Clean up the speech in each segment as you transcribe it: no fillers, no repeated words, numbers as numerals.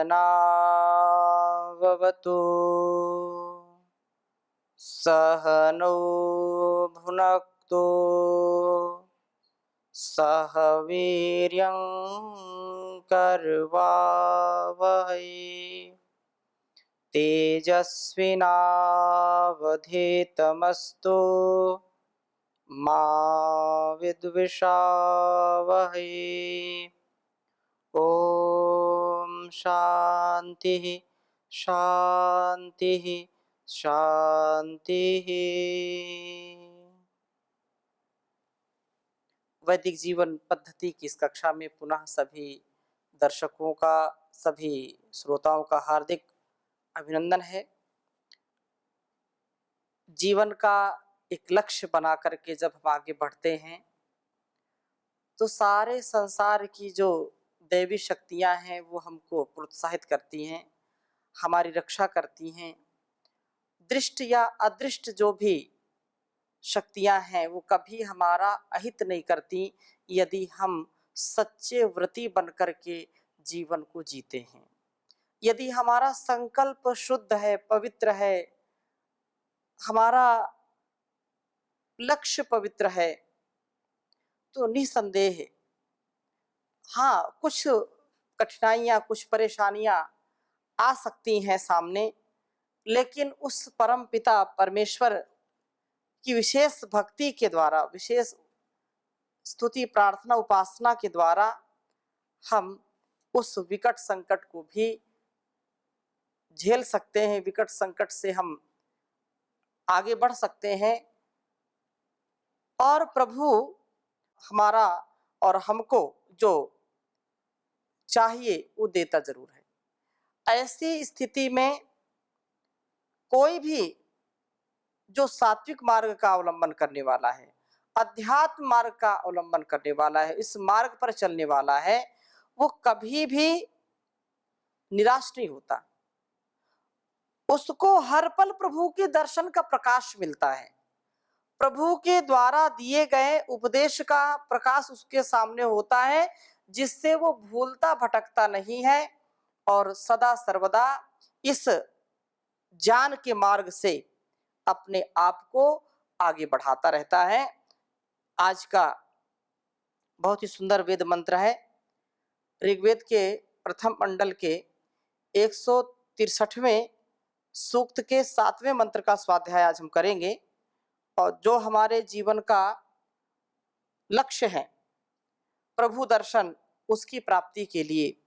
सहनाववतु सहनौ भुनक्तु सह वीर्यं करवावहै तेजस्विनावधीतमस्तु मा विद्विषावहै। ओम शांति शांति शांति। वैदिक जीवन पद्धति की इस कक्षा में पुनः सभी दर्शकों का, सभी श्रोताओं का हार्दिक अभिनंदन है। जीवन का एक लक्ष्य बना करके जब हम आगे बढ़ते हैं तो सारे संसार की जो दैवी शक्तियां हैं वो हमको प्रोत्साहित करती हैं, हमारी रक्षा करती हैं। दृष्ट या अदृष्ट जो भी शक्तियां हैं वो कभी हमारा अहित नहीं करती यदि हम सच्चे व्रती बन करके जीवन को जीते हैं। यदि हमारा संकल्प शुद्ध है, पवित्र है, हमारा लक्ष्य पवित्र है, तो निसंदेह हाँ कुछ कठिनाइयाँ, कुछ परेशानियाँ आ सकती हैं सामने, लेकिन उस परम पिता परमेश्वर की विशेष भक्ति के द्वारा, विशेष स्तुति प्रार्थना उपासना के द्वारा हम उस विकट संकट को भी झेल सकते हैं, विकट संकट से हम आगे बढ़ सकते हैं और प्रभु हमारा और हमको जो चाहिए वो देता जरूर है। ऐसी स्थिति में कोई भी जो सात्विक मार्ग का अवलंबन करने वाला है, अध्यात्म मार्ग का अवलंबन करने वाला है, इस मार्ग पर चलने वाला है, वो कभी भी निराश नहीं होता। उसको हर पल प्रभु के दर्शन का प्रकाश मिलता है, प्रभु के द्वारा दिए गए उपदेश का प्रकाश उसके सामने होता है, जिससे वो भूलता भटकता नहीं है और सदा सर्वदा इस ज्ञान के मार्ग से अपने आप को आगे बढ़ाता रहता है। आज का बहुत ही सुंदर वेद मंत्र है। ऋग्वेद के प्रथम मंडल के 163वें सूक्त के 7वें मंत्र का स्वाध्याय आज हम करेंगे और जो हमारे जीवन का लक्ष्य है प्रभु दर्शन, उसकी प्राप्ति के लिए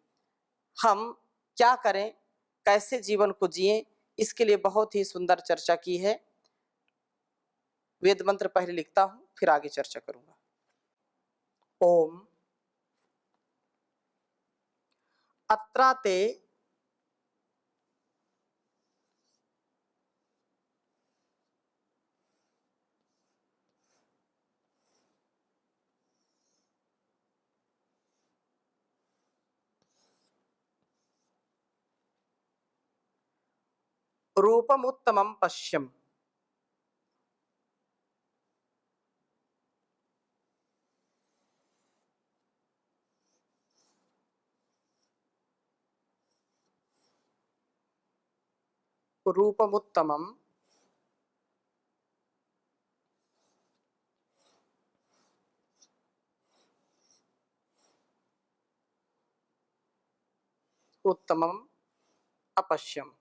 हम क्या करें, कैसे जीवन को जिएं, इसके लिए बहुत ही सुंदर चर्चा की है। वेद मंत्र पहले लिखता हूं, फिर आगे चर्चा करूंगा। ओम अत्राते रूपमुत्तमं पश्यम्। रूपमुत्तमं उत्तमम् अपश्यम्।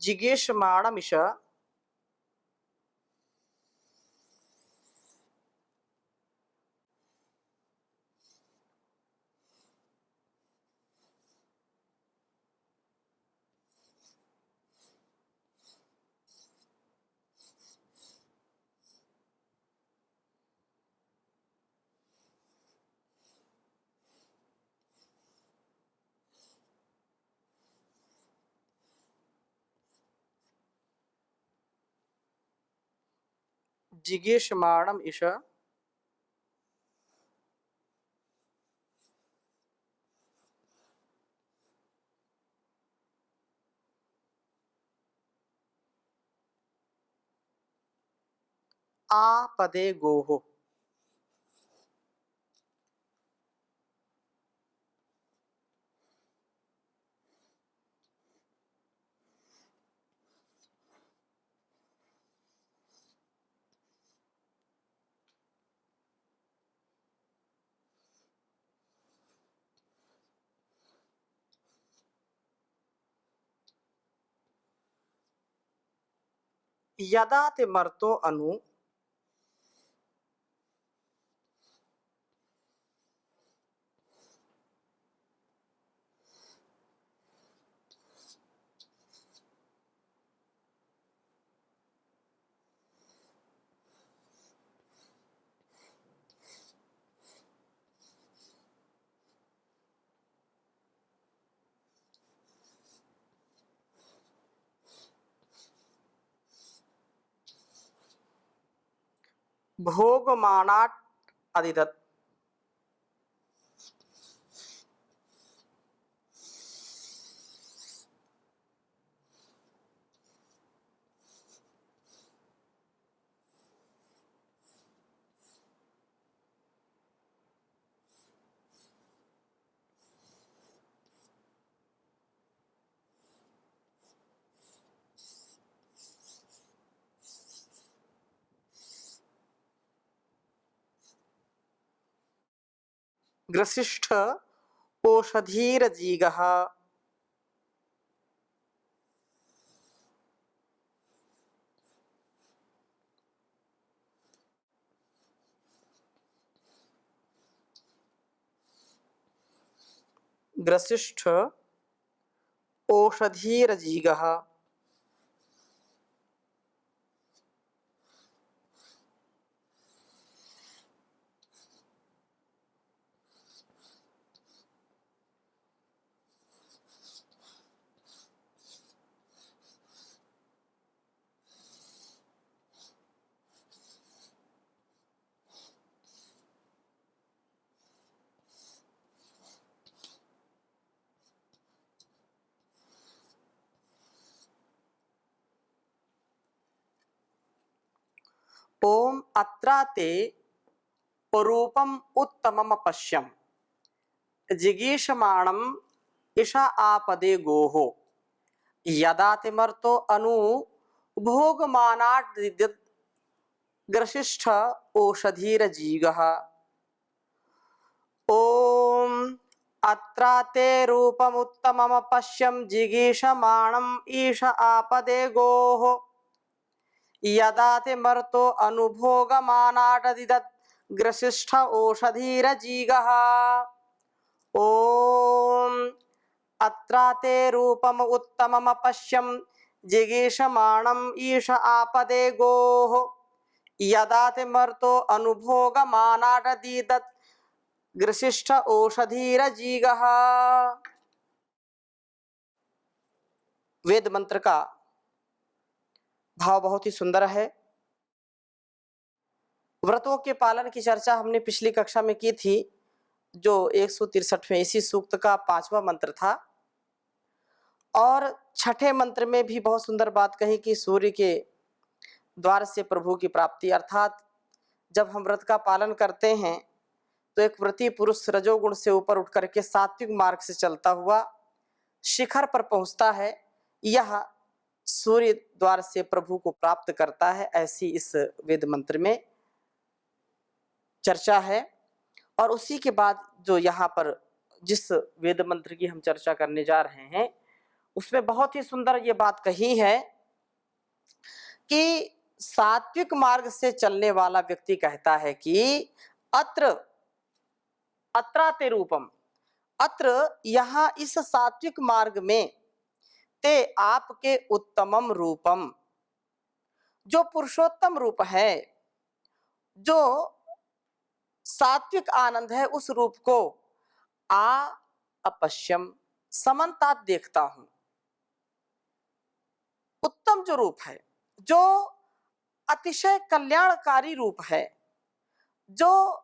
जिगीषमाणमिष जिगीषमाणम् इष आपदे गोः। यदा ते मर्तो अनु भोगमानात् अधिदत्। ग्रसिष्ठ ओषधीरजीगः। ग्रसिष्ठ ओषधीरजीगः। ओम अत्राते रूपम उत्तमम पश्यम जिगीषमाणम ईशा आपदे गोः। यदा तिमर्तो अनु भोगमानात् ग्रसिष्ठ ओषधीरजीगः। ओम अत्राते रूपमुत्तमम पश्यम जिगीषमाणम ईश आपदे गोः। यदा ते मर्तो अनुभोगमानाददिदत् ग्रसिष्ठ ओषधीरजीगः। ओम अत्राते रूपम उत्तमम पश्यम जिगीषमाणम ईश आपदे गोः। यदा ते मर्तो अनुभोगमानाददिदत् ग्रसिष्ठ ओषधीरजीगः। वेद मंत्र का भाव बहुत ही सुंदर है। व्रतों के पालन की चर्चा हमने पिछली कक्षा में की थी, जो 163वें इसी सूक्त का 5वां मंत्र था। और छठे मंत्र में भी बहुत सुंदर बात कही कि सूर्य के द्वार से प्रभु की प्राप्ति, अर्थात जब हम व्रत का पालन करते हैं तो एक व्रती पुरुष रजोगुण से ऊपर उठ करके सात्विक मार्ग से चलता हुआ शिखर पर पहुंचता है। यह सूर्य द्वार से प्रभु को प्राप्त करता है, ऐसी इस वेद मंत्र में चर्चा है। और उसी के बाद जो यहाँ पर जिस वेद मंत्र की हम चर्चा करने जा रहे हैं उसमें बहुत ही सुंदर ये बात कही है कि सात्विक मार्ग से चलने वाला व्यक्ति कहता है कि अत्राते रूपम, अत्र यहाँ इस सात्विक मार्ग में ते आपके उत्तमम रूपम, जो पुरुषोत्तम रूप है, जो सात्विक आनंद है, उस रूप को अपश्यम समन्तात देखता हूं। उत्तम जो रूप है, जो अतिशय कल्याणकारी रूप है, जो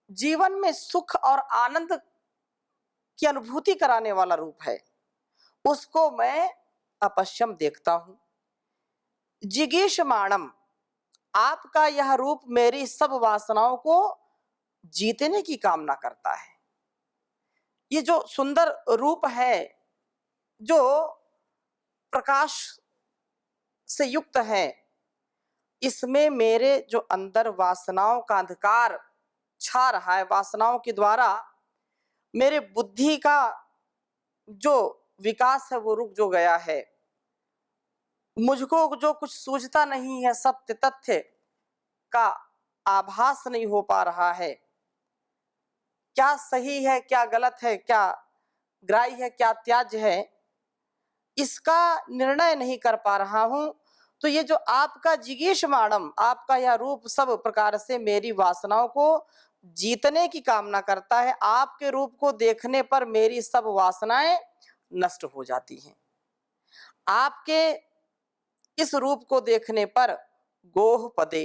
जीवन में सुख और आनंद की अनुभूति कराने वाला रूप है, उसको मैं अपश्यम देखता हूं। जिगीषमाणम, आपका यह रूप मेरी सब वासनाओं को जीतने की कामना करता है। ये जो सुंदर रूप है, जो प्रकाश से युक्त है, इसमें मेरे जो अंदर वासनाओं का अंधकार छा रहा है, वासनाओं के द्वारा मेरे बुद्धि का जो विकास है वो रुक जो गया है। मुझको जो कुछ सूझता नहीं है, सत्य तथ्य का आभास नहीं हो पा रहा है। क्या सही है, क्या गलत है, क्या ग्राह्य है, क्या त्याज्य है, इसका निर्णय नहीं कर पा रहा हूं। तो ये जो आपका जिगीषमाणम, आपका यह रूप सब प्रकार से मेरी वासनाओं को जीतने की कामना करता है। आपके रूप को देखने पर मेरी सब वासनाएं नष्ट हो जाती हैं। आपके इस रूप को देखने पर गोह पदे,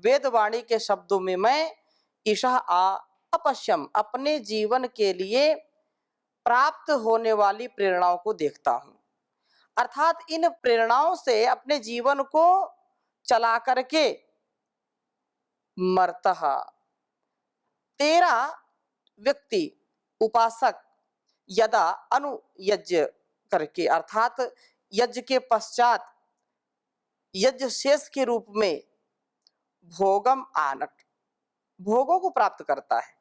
वेदवाणी के शब्दों में मैं ईशा अपश्यम, अपने जीवन के लिए प्राप्त होने वाली प्रेरणाओं को देखता हूं। अर्थात इन प्रेरणाओं से अपने जीवन को चला करके मरतः, तेरा व्यक्ति उपासक यदा अनुयज्ञ करके, अर्थात यज्ञ के पश्चात यज्ञ शेष के रूप में भोगम आनट, भोगों को प्राप्त करता है।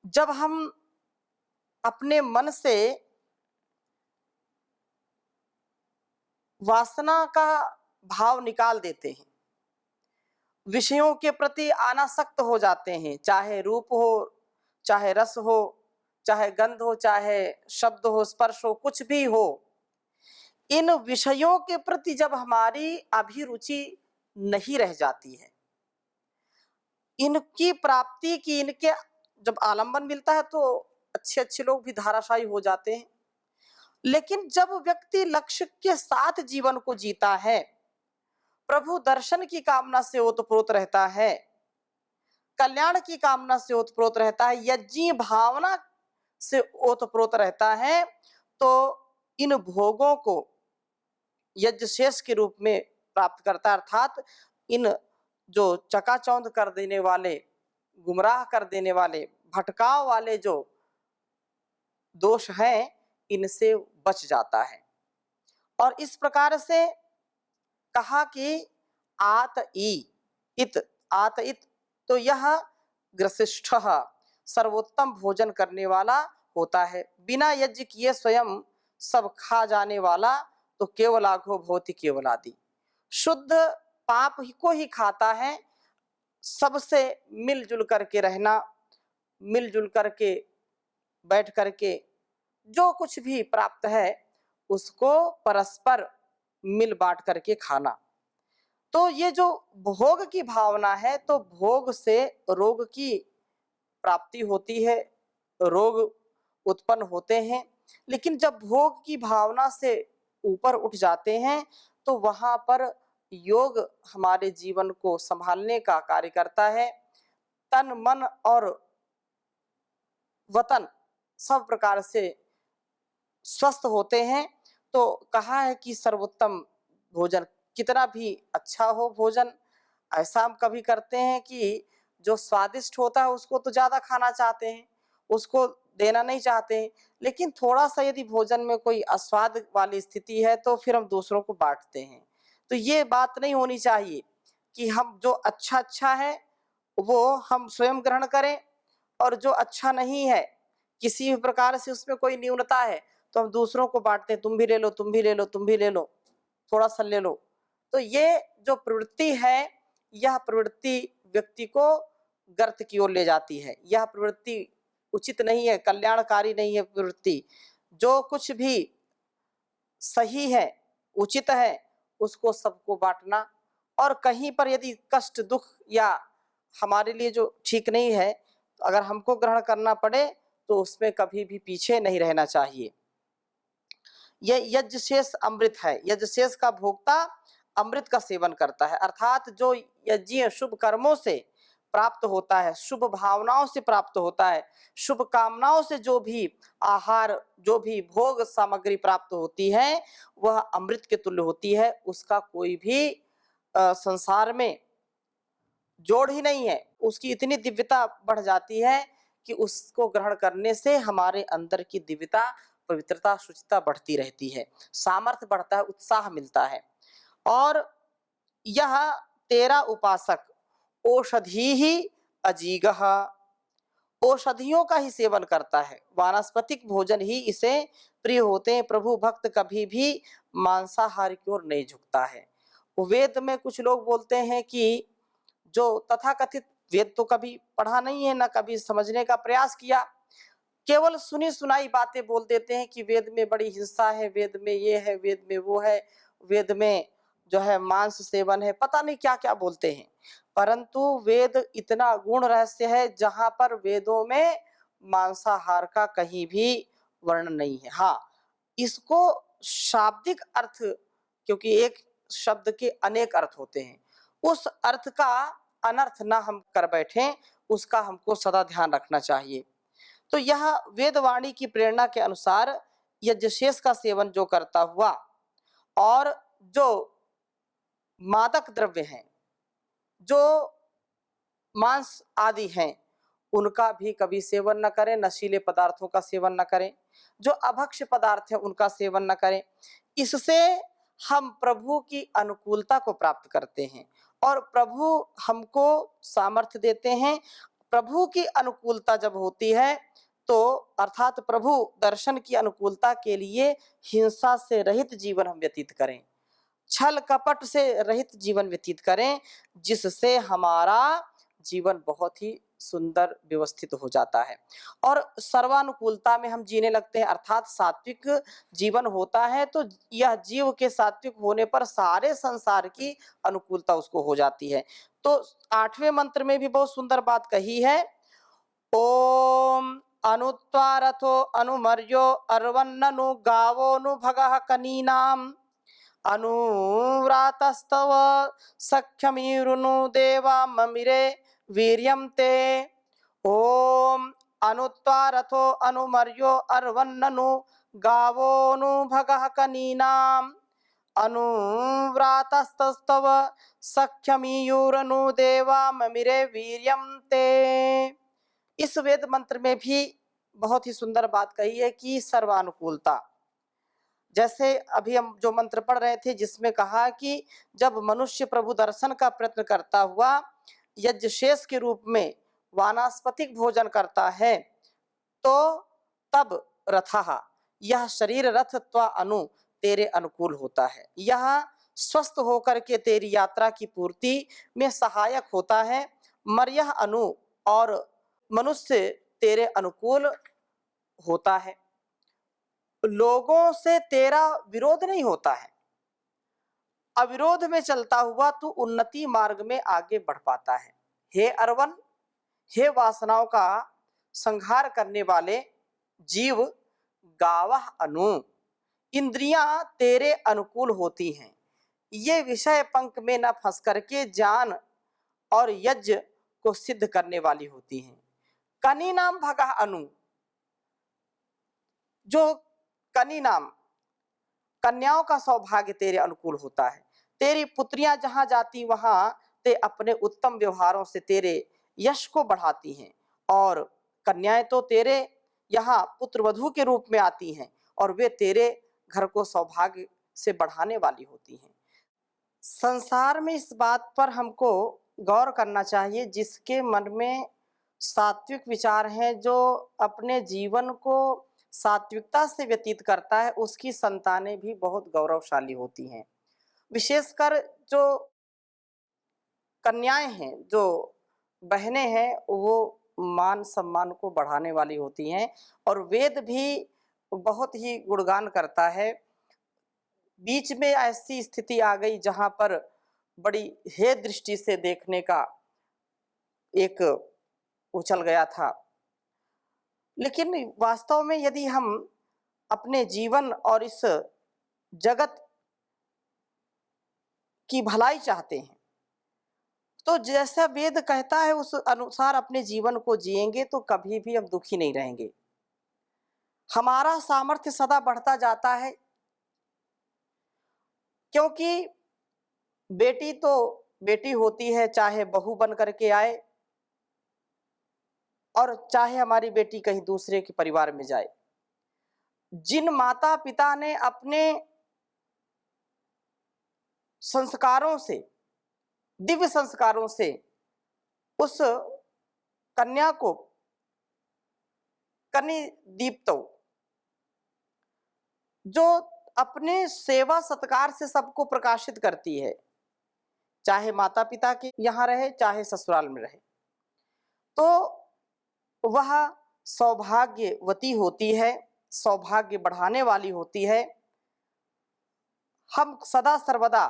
जब हम अपने मन से वासना का भाव निकाल देते हैं, विषयों के प्रति अनासक्त हो जाते हैं, चाहे रूप हो, चाहे रस हो, चाहे गंध हो, चाहे शब्द हो, स्पर्श हो, कुछ भी हो, इन विषयों के प्रति जब हमारी अभिरुचि नहीं रह जाती है, इनकी प्राप्ति की, इनके जब आलंबन मिलता है तो अच्छे अच्छे लोग भी धाराशायी हो जाते हैं। लेकिन जब व्यक्ति लक्ष्य के साथ जीवन को जीता है, प्रभु दर्शन की कामना से ओतप्रोत रहता है, कल्याण की कामना से ओतप्रोत रहता है, यज्ञी भावना से ओतप्रोत रहता है, तो इन भोगों को यज्ञ शेष के रूप में प्राप्त करता है। अर्थात इन जो चकाचौंध कर देने वाले, गुमराह कर देने वाले, भटकाव वाले जो दोष हैं, इनसे बच जाता है। और इस प्रकार से कहा कि आत इत, तो यह ग्रसिष्ठ सर्वोत्तम भोजन करने वाला होता है। बिना यज्ञ किए स्वयं सब खा जाने वाला तो केवलाघो भवति केवलादि, शुद्ध पाप ही को ही खाता है। सबसे मिलजुल करके रहना, मिलजुल करके बैठ करके जो कुछ भी प्राप्त है उसको परस्पर मिल बांट करके खाना। तो ये जो भोग की भावना है, तो भोग से रोग की प्राप्ति होती है, रोग उत्पन्न होते हैं। लेकिन जब भोग की भावना से ऊपर उठ जाते हैं तो वहां पर योग हमारे जीवन को संभालने का कार्य करता है। तन मन और वतन सब प्रकार से स्वस्थ होते हैं। तो कहा है कि सर्वोत्तम भोजन, कितना भी अच्छा हो भोजन, ऐसा हम कभी करते हैं कि जो स्वादिष्ट होता है उसको तो ज्यादा खाना चाहते हैं, उसको देना नहीं चाहते हैं। लेकिन थोड़ा सा यदि भोजन में कोई अस्वाद वाली स्थिति है तो फिर हम दूसरों को बांटते हैं। तो ये बात नहीं होनी चाहिए कि हम जो अच्छा अच्छा है वो हम स्वयं ग्रहण करें, और जो अच्छा नहीं है, किसी भी प्रकार से उसमें कोई न्यूनता है, तो हम दूसरों को बांटते हैं, तुम भी ले लो, तुम भी ले लो, तुम भी ले लो, थोड़ा सा ले लो। तो ये जो प्रवृत्ति है, यह प्रवृत्ति व्यक्ति को गर्त की ओर ले जाती है। यह प्रवृत्ति उचित नहीं है, कल्याणकारी नहीं है प्रवृत्ति। जो कुछ भी सही है, उचित है, उसको सबको बांटना। और कहीं पर यदि कष्ट, दुख या हमारे लिए जो ठीक नहीं है, तो अगर हमको ग्रहण करना पड़े तो उसमें कभी भी पीछे नहीं रहना चाहिए। यह यज्ञ शेष अमृत है। यज्ञ शेष का भोक्ता अमृत का सेवन करता है। अर्थात जो यज्ञ शुभ कर्मों से प्राप्त होता है, शुभ भावनाओं से प्राप्त होता है, शुभ कामनाओं से जो भी आहार, जो भी भोग सामग्री प्राप्त होती है, वह अमृत के तुल्य होती है। उसका कोई भी संसार में जोड़ ही नहीं है, उसकी इतनी दिव्यता बढ़ जाती है कि उसको ग्रहण करने से हमारे अंदर की दिव्यता, पवित्रता, शुचिता बढ़ती रहती है, सामर्थ्य बढ़ता है, उत्साह मिलता है। और यह तेरा उपासक औषधि ही अजीगः, औषधियों का ही सेवन करता है, वानस्पतिक भोजन ही इसे प्रिय होते हैं। प्रभु भक्त कभी भी मांसाहार की ओर नहीं झुकता है। वेद में कुछ लोग बोलते हैं कि जो तथाकथित वेद तो कभी पढ़ा नहीं है, ना कभी समझने का प्रयास किया, केवल सुनी सुनाई बातें बोल देते हैं कि वेद में बड़ी हिंसा है, वेद में ये है, वेद में वो है, वेद में जो है मांस सेवन है, पता नहीं क्या क्या बोलते हैं। परंतु वेद इतना गूढ़ रहस्य है जहां पर वेदों में मांसाहार का कहीं भी वर्णन नहीं है। हाँ, इसको शाब्दिक अर्थ, क्योंकि एक शब्द के अनेक अर्थ होते हैं, उस अर्थ का अनर्थ ना हम कर बैठें, उसका हमको सदा ध्यान रखना चाहिए। तो यह वेदवाणी की प्रेरणा के अनुसार यज्ञशेष का सेवन जो करता हुआ और जो मादक द्रव्य हैं, जो मांस आदि हैं, उनका भी कभी सेवन न करें, नशीले पदार्थों का सेवन न करें, जो अभक्ष्य पदार्थ हैं उनका सेवन न करें। इससे हम प्रभु की अनुकूलता को प्राप्त करते हैं और प्रभु हमको सामर्थ्य देते हैं। प्रभु की अनुकूलता जब होती है तो अर्थात प्रभु दर्शन की अनुकूलता के लिए हिंसा से रहित जीवन हम व्यतीत करें, छल कपट से रहित जीवन व्यतीत करें, जिससे हमारा जीवन बहुत ही सुंदर व्यवस्थित हो जाता है और सर्वानुकूलता में हम जीने लगते हैं, अर्थात सात्विक जीवन होता है। तो यह जीव के सात्विक होने पर सारे संसार की अनुकूलता उसको हो जाती है। तो 8वें मंत्र में भी बहुत सुंदर बात कही है। ओम अनुत्वा रथो अनुमर्यो अर्वन्ननु गावोनु भगः कनीनाम अनुव्रातस्तव सख्यमीरुनु देवा ममिरे वीर्यं ते। ओम अनुत्वा रथो अनुमर्यो अर्वन्ननु गावोनु भगः कनीनाम अनुव्रातस्तव सख्यमीयुरनु देवा ममिरे वीर्यं ते। इस वेद मंत्र में भी बहुत ही सुंदर बात कही है कि सर्वानुकूलता, जैसे अभी हम जो मंत्र पढ़ रहे थे जिसमें कहा कि जब मनुष्य प्रभु दर्शन का प्रयत्न करता हुआ यज्ञशेष के रूप में वानस्पतिक भोजन करता है, तो तब रथः, यह शरीर रथ त्वा अनु, तेरे अनुकूल होता है, यह स्वस्थ होकर के तेरी यात्रा की पूर्ति में सहायक होता है। मर्यः अनु, और मनुष्य तेरे अनुकूल होता है, लोगों से तेरा विरोध नहीं होता है, अविरोध में चलता हुआ तू उन्नति मार्ग में आगे बढ़ पाता है। हे अर्वन, हे वासनाओं का संहार करने वाले जीव, गावः अनु, इंद्रियां तेरे अनुकूल होती हैं, ये विषय पंख में न फंस करके ज्ञान और यज्ञ को सिद्ध करने वाली होती हैं। कनी नाम भगः अनु, जो कनी नाम कन्याओं का सौभाग्य तेरे अनुकूल होता है, तेरी पुत्रियां जहां जाती वहां ते अपने उत्तम व्यवहारों से तेरे यश को बढ़ाती हैं, और कन्याएं तो तेरे यहाँ पुत्रवधू के रूप में आती हैं और वे तेरे घर को सौभाग्य से बढ़ाने वाली होती हैं। संसार में इस बात पर हमको गौर करना चाहिए, जिसके मन में सात्विक विचार हैं, जो अपने जीवन को सात्विकता से व्यतीत करता है, उसकी संतानें भी बहुत गौरवशाली होती हैं। विशेषकर जो कन्याएं हैं, जो बहनें हैं, वो मान सम्मान को बढ़ाने वाली होती हैं और वेद भी बहुत ही गुणगान करता है। बीच में ऐसी स्थिति आ गई जहां पर बड़ी हे दृष्टि से देखने का एक उछल गया था, लेकिन वास्तव में यदि हम अपने जीवन और इस जगत की भलाई चाहते हैं, तो जैसा वेद कहता है उस अनुसार अपने जीवन को जिएंगे तो कभी भी हम दुखी नहीं रहेंगे, हमारा सामर्थ्य सदा बढ़ता जाता है। क्योंकि बेटी तो बेटी होती है, चाहे बहू बन करके आए और चाहे हमारी बेटी कहीं दूसरे के परिवार में जाए। जिन माता पिता ने अपने संस्कारों से, दिव्य संस्कारों से उस कन्या को कनि दीप्तो, जो अपने सेवा सत्कार से सबको प्रकाशित करती है, चाहे माता पिता के यहाँ रहे चाहे ससुराल में रहे, तो वह सौभाग्यवती होती है, सौभाग्य बढ़ाने वाली होती है। हम सदा सर्वदा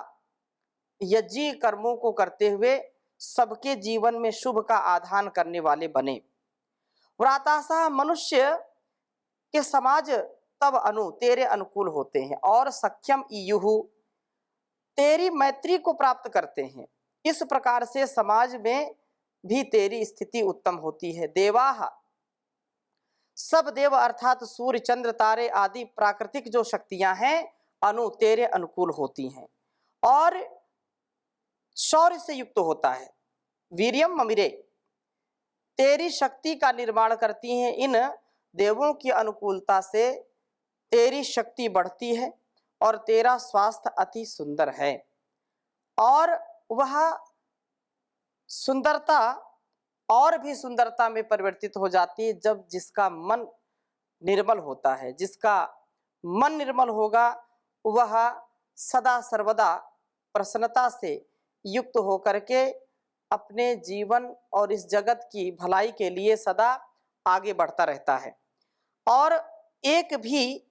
यज्ञ कर्मों को करते हुए सबके जीवन में शुभ का आधान करने वाले बने। व्रातासा मनुष्य के समाज तब अनु तेरे अनुकूल होते हैं और सख्यम इयुहु तेरी मैत्री को प्राप्त करते हैं। इस प्रकार से समाज में भी तेरी स्थिति उत्तम होती है। देवाह, सब देव अर्थात सूर्य चंद्र तारे आदि प्राकृतिक जो शक्तियां हैं अनु तेरे अनुकूल होती हैं और शौर्य से युक्त होता है। वीर्यम ममिरे, तेरी शक्ति का निर्माण करती हैं। इन देवों की अनुकूलता से तेरी शक्ति बढ़ती है और तेरा स्वास्थ्य अति सुंदर है। और वह सुंदरता और भी सुंदरता में परिवर्तित हो जाती है जब जिसका मन निर्मल होता है। जिसका मन निर्मल होगा वह सदा सर्वदा प्रसन्नता से युक्त होकर के अपने जीवन और इस जगत की भलाई के लिए सदा आगे बढ़ता रहता है और एक भी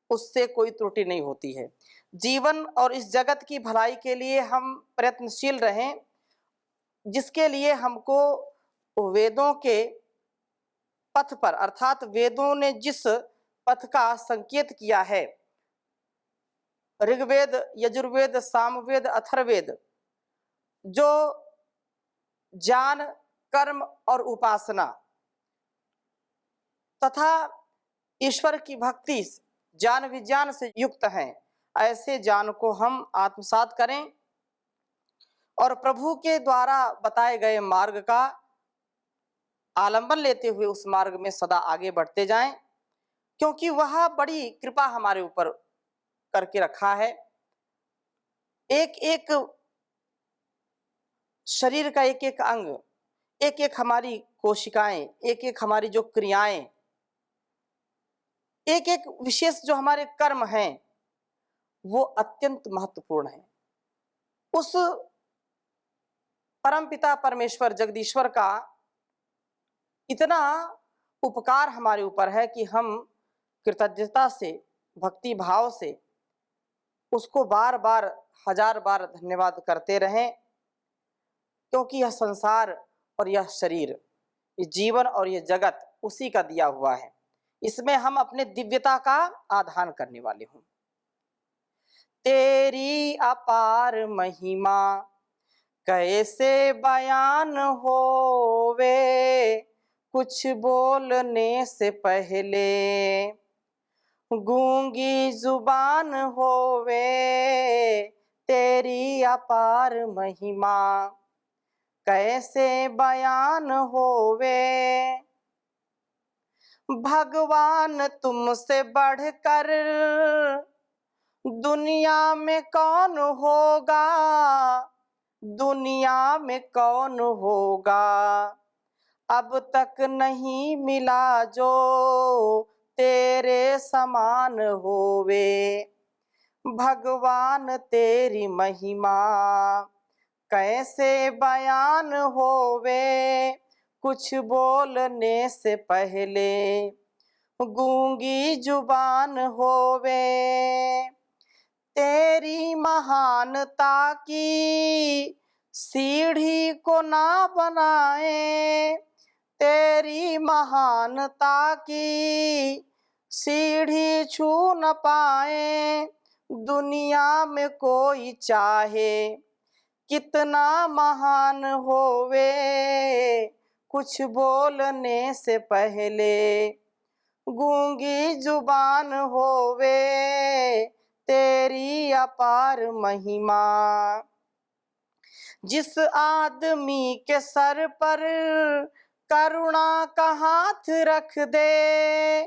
उससे कोई त्रुटि नहीं होती है। जीवन और इस जगत की भलाई के लिए हम प्रयत्नशील रहें, जिसके लिए हमको वेदों के पथ पर अर्थात वेदों ने जिस पथ का संकेत किया है, ऋग्वेद, यजुर्वेद, सामवेद, अथर्ववेद, जो ज्ञान, कर्म और उपासना तथा ईश्वर की भक्ति ज्ञान विज्ञान से युक्त हैं, ऐसे ज्ञान को हम आत्मसात करें और प्रभु के द्वारा बताए गए मार्ग का आलंबन लेते हुए उस मार्ग में सदा आगे बढ़ते जाएं, क्योंकि वह बड़ी कृपा हमारे ऊपर करके रखा है। एक एक शरीर का एक एक अंग, एक एक हमारी कोशिकाएं, एक एक हमारी जो क्रियाएं, एक एक विशेष जो हमारे कर्म हैं वो अत्यंत महत्वपूर्ण है। उस परमपिता परमेश्वर जगदीश्वर का इतना उपकार हमारे ऊपर है कि हम कृतज्ञता से, भक्ति भाव से उसको बार बार, हजार बार धन्यवाद करते रहें, क्योंकि यह संसार और यह शरीर, ये जीवन और यह जगत उसी का दिया हुआ है। इसमें हम अपने दिव्यता का आधान करने वाले हों। तेरी अपार महिमा कैसे बयान होवे, कुछ बोलने से पहले गूंगी जुबान होवे। तेरी अपार महिमा कैसे बयान होवे, भगवान तुमसे बढ़कर दुनिया में कौन होगा, दुनिया में कौन होगा, अब तक नहीं मिला जो तेरे समान होवे। भगवान तेरी महिमा कैसे बयान होवे, कुछ बोलने से पहले गूंगी जुबान होवे। तेरी महानता की सीढ़ी को ना बनाए, तेरी महानता की सीढ़ी छू न पाए, दुनिया में कोई चाहे कितना महान होवे, कुछ बोलने से पहले गूंगी जुबान होवे। तेरी अपार महिमा। जिस आदमी के सर पर करुणा का हाथ रख दे,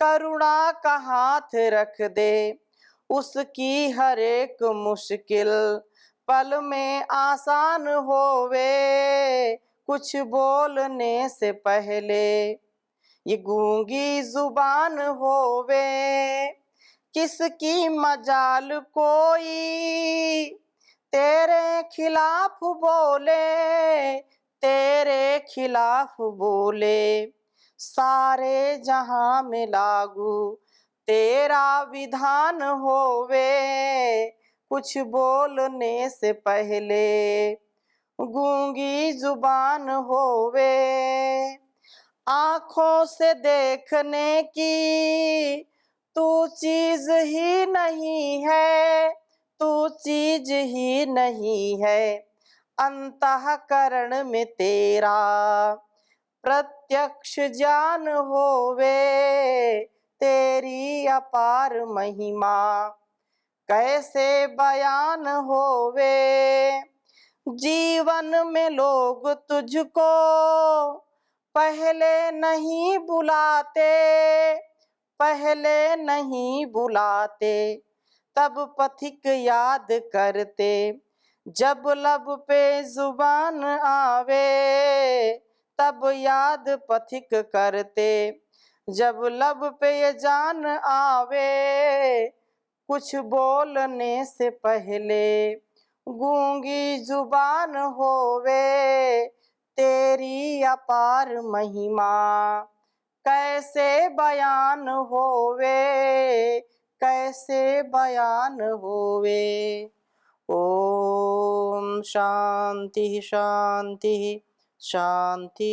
करुणा का हाथ रख दे, उसकी हर एक मुश्किल पल में आसान होवे। कुछ बोलने से पहले ये गूंगी जुबान होवे, किसकी मजाल कोई तेरे खिलाफ बोले, तेरे खिलाफ बोले, सारे जहां में लागू तेरा विधान होवे। कुछ बोलने से पहले गूंगी जुबान होवे, आंखों से देखने की तू चीज ही नहीं है, तू चीज ही नहीं है, अंतःकरण में तेरा प्रत्यक्ष ज्ञान होवे। तेरी अपार महिमा कैसे बयान होवे, जीवन में लोग तुझको पहले नहीं बुलाते, पहले नहीं बुलाते, तब पथिक याद करते, जब लब पे जुबान आवे, तब याद पथिक करते, जब लब पे ये जान आवे। कुछ बोलने से पहले गूंगी जुबान होवे, तेरी अपार महिमा कैसे बयान होवे, कैसे बयान होवे। ओम शांति शांति शांति।